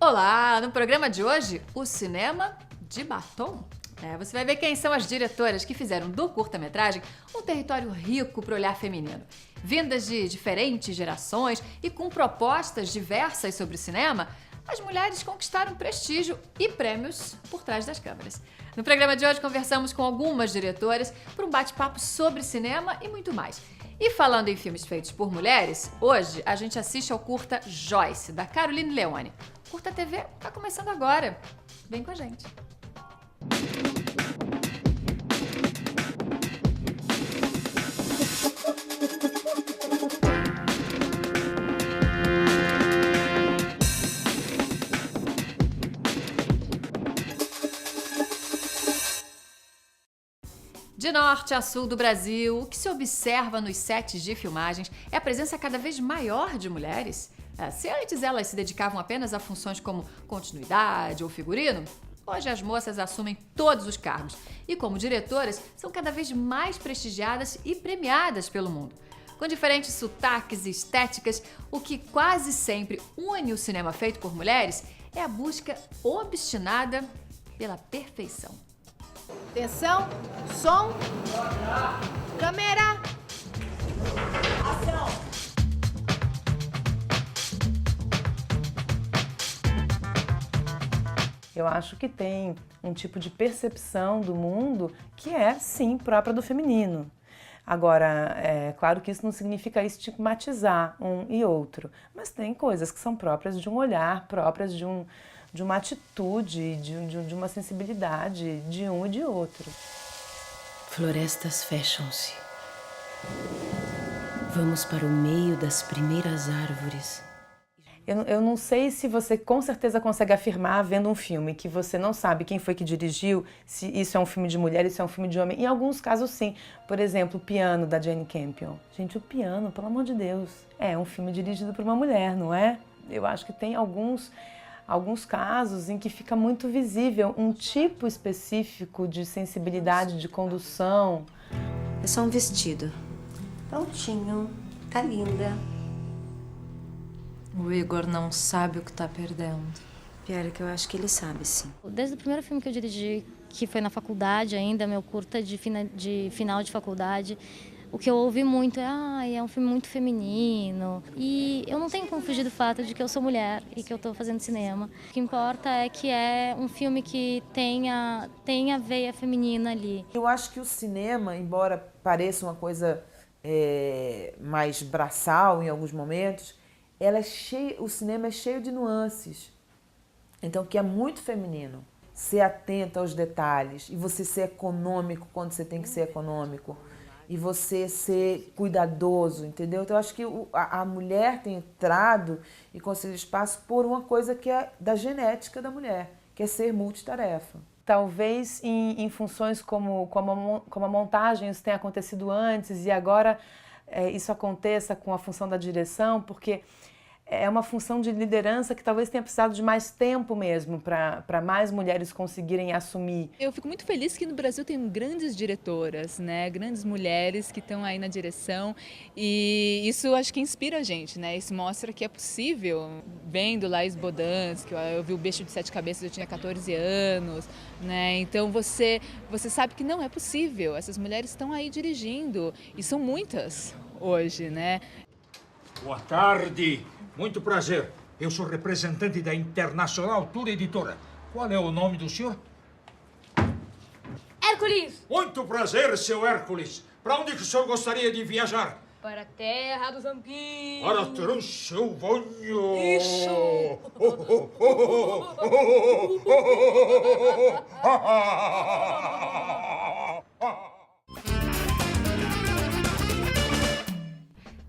Olá! No programa de hoje, o cinema de batom. Você vai ver quem são as diretoras que fizeram do curta-metragem um território rico para o olhar feminino. Vindas de diferentes gerações e com propostas diversas sobre cinema, as mulheres conquistaram prestígio e prêmios por trás das câmeras. No programa de hoje, conversamos com algumas diretoras por um bate-papo sobre cinema e muito mais. E falando em filmes feitos por mulheres, hoje a gente assiste ao curta Joyce, da Caroline Leone. Curta TV tá começando agora. Vem com a gente. De norte a sul do Brasil, o que se observa nos sets de filmagens é a presença cada vez maior de mulheres. Se antes elas se dedicavam apenas a funções como continuidade ou figurino, hoje as moças assumem todos os cargos e, como diretoras, são cada vez mais prestigiadas e premiadas pelo mundo. Com diferentes sotaques e estéticas, o que quase sempre une o cinema feito por mulheres é a busca obstinada pela perfeição. Atenção, som, câmera, ação! Eu acho que tem um tipo de percepção do mundo que é, sim, própria do feminino. Agora, é claro que isso não significa estigmatizar um e outro, mas tem coisas que são próprias de um olhar, próprias de uma atitude, de uma sensibilidade de um e de outro. Florestas fecham-se. Vamos para o meio das primeiras árvores. Eu não sei se você com certeza consegue afirmar, vendo um filme, que você não sabe quem foi que dirigiu, se isso é um filme de mulher, isso é um filme de homem. Em alguns casos, sim. Por exemplo, O Piano, da Jane Campion. Gente, O Piano, pelo amor de Deus, é um filme dirigido por uma mulher, não é? Eu acho que tem alguns casos em que fica muito visível um tipo específico de sensibilidade, de condução. É só um vestido. Prontinho, tá linda. O Igor não sabe o que tá perdendo. Pior é que eu acho que ele sabe, sim. Desde o primeiro filme que eu dirigi, que foi na faculdade ainda, meu curta de final de faculdade, o que eu ouvi muito é um filme muito feminino. E eu não tenho como fugir do fato de que eu sou mulher e que eu estou fazendo cinema. O que importa é que é um filme que tenha veia feminina ali. Eu acho que o cinema, embora pareça uma coisa mais braçal em alguns momentos, o cinema é cheio de nuances. Então, que é muito feminino. Ser atento aos detalhes e você ser econômico quando você tem que ser econômico. E você ser cuidadoso, entendeu? Então, eu acho que a mulher tem entrado e conseguido espaço por uma coisa que é da genética da mulher, que é ser multitarefa. Talvez em funções como a montagem isso tenha acontecido antes e agora isso aconteça com a função da direção, porque é uma função de liderança que talvez tenha precisado de mais tempo mesmo para mais mulheres conseguirem assumir. Eu fico muito feliz que no Brasil tem grandes diretoras, né? Grandes mulheres que estão aí na direção e isso acho que inspira a gente, né? Isso mostra que é possível. Vendo Laís Bodansky, eu vi o Bicho de Sete Cabeças, eu tinha 14 anos, né? Então você sabe que não é possível. Essas mulheres estão aí dirigindo e são muitas hoje, né? Boa tarde. Muito prazer. Eu sou representante da Internacional Tour Editora. Qual é o nome do senhor? Hércules! Muito prazer, seu Hércules. Para onde que o senhor gostaria de viajar? Para a terra dos vampiros! Para Transilvânia! Isso!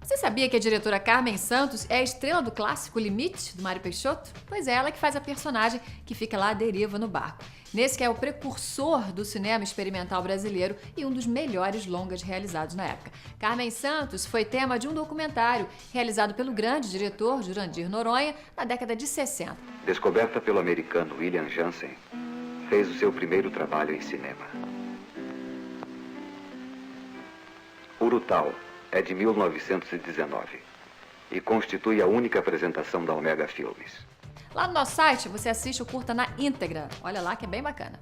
Você sabia que a diretora Carmen Santos é a estrela do clássico Limite, do Mário Peixoto? Pois é, ela que faz a personagem que fica lá à deriva no barco. Nesse que é o precursor do cinema experimental brasileiro e um dos melhores longas realizados na época. Carmen Santos foi tema de um documentário realizado pelo grande diretor Jurandir Noronha na década de 60. Descoberta pelo americano William Jansen, fez o seu primeiro trabalho em cinema. Urutau é de 1919 e constitui a única apresentação da Omega Filmes. Lá no nosso site você assiste o curta na íntegra. Olha lá que é bem bacana.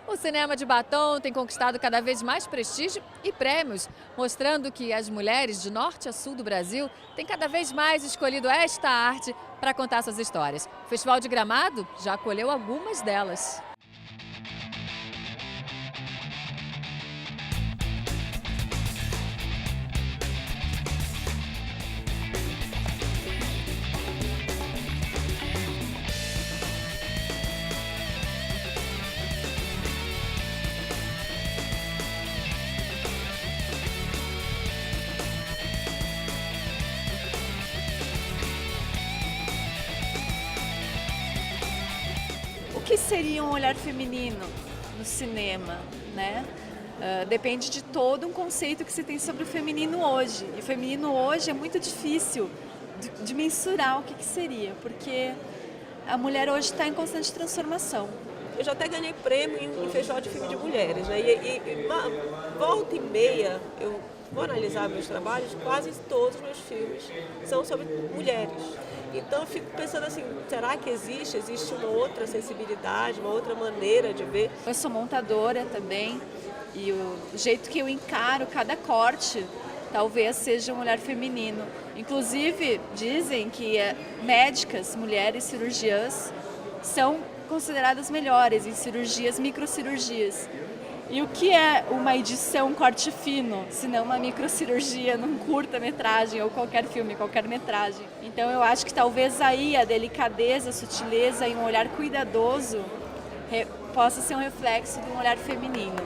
O cinema de Batom tem conquistado cada vez mais prestígio e prêmios, mostrando que as mulheres de norte a sul do Brasil têm cada vez mais escolhido esta arte para contar suas histórias. O Festival de Gramado já acolheu algumas delas. O que seria um olhar feminino no cinema, né? Depende de todo um conceito que se tem sobre o feminino hoje. E o feminino hoje é muito difícil de mensurar o que seria, porque a mulher hoje está em constante transformação. Eu já até ganhei prêmio em festival de filme de mulheres, né? E volta e meia, eu vou analisar meus trabalhos, quase todos os meus filmes são sobre mulheres. Então eu fico pensando assim, será que existe uma outra sensibilidade, uma outra maneira de ver? Eu sou montadora também e o jeito que eu encaro cada corte talvez seja um olhar feminino. Inclusive dizem que médicas, mulheres cirurgiãs, são consideradas melhores em cirurgias, microcirurgias. E o que é uma edição corte fino, se não uma microcirurgia num curta-metragem ou qualquer filme, qualquer metragem? Então eu acho que talvez aí a delicadeza, a sutileza e um olhar cuidadoso possa ser um reflexo de um olhar feminino.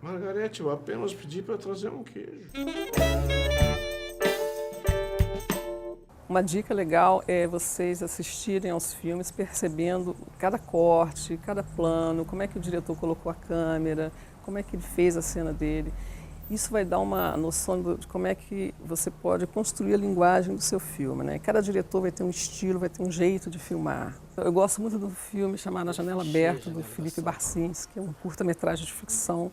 Margarete, eu apenas pedi para trazer um queijo. Uma dica legal é vocês assistirem aos filmes percebendo cada corte, cada plano, como é que o diretor colocou a câmera, como é que ele fez a cena dele. Isso vai dar uma noção de como é que você pode construir a linguagem do seu filme, né? Cada diretor vai ter um estilo, vai ter um jeito de filmar. Eu gosto muito do filme chamado A Janela Aberta, do Felipe Barcins, que é um curta-metragem de ficção,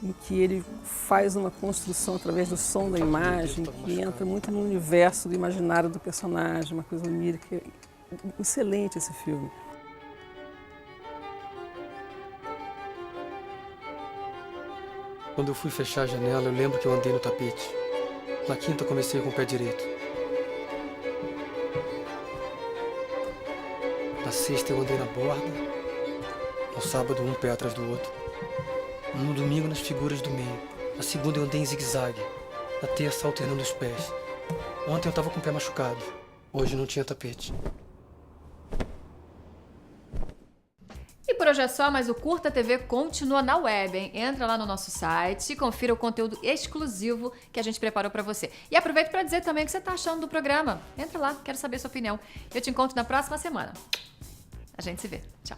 em que ele faz uma construção através do som da imagem, que entra muito no universo do imaginário do personagem, uma coisa onírica. É excelente esse filme. Quando eu fui fechar a janela, eu lembro que eu andei no tapete. Na quinta, comecei com o pé direito. Na sexta, eu andei na borda. No sábado, um pé atrás do outro. No domingo, nas figuras do meio. Na segunda, eu andei em zigue-zague. Na terça, alternando os pés. Ontem, eu estava com o pé machucado. Hoje, não tinha tapete. E por hoje é só, mas o Curta TV continua na web, hein? Entra lá no nosso site e confira o conteúdo exclusivo que a gente preparou pra você. E aproveita pra dizer também o que você tá achando do programa. Entra lá, quero saber a sua opinião. Eu te encontro na próxima semana. A gente se vê. Tchau.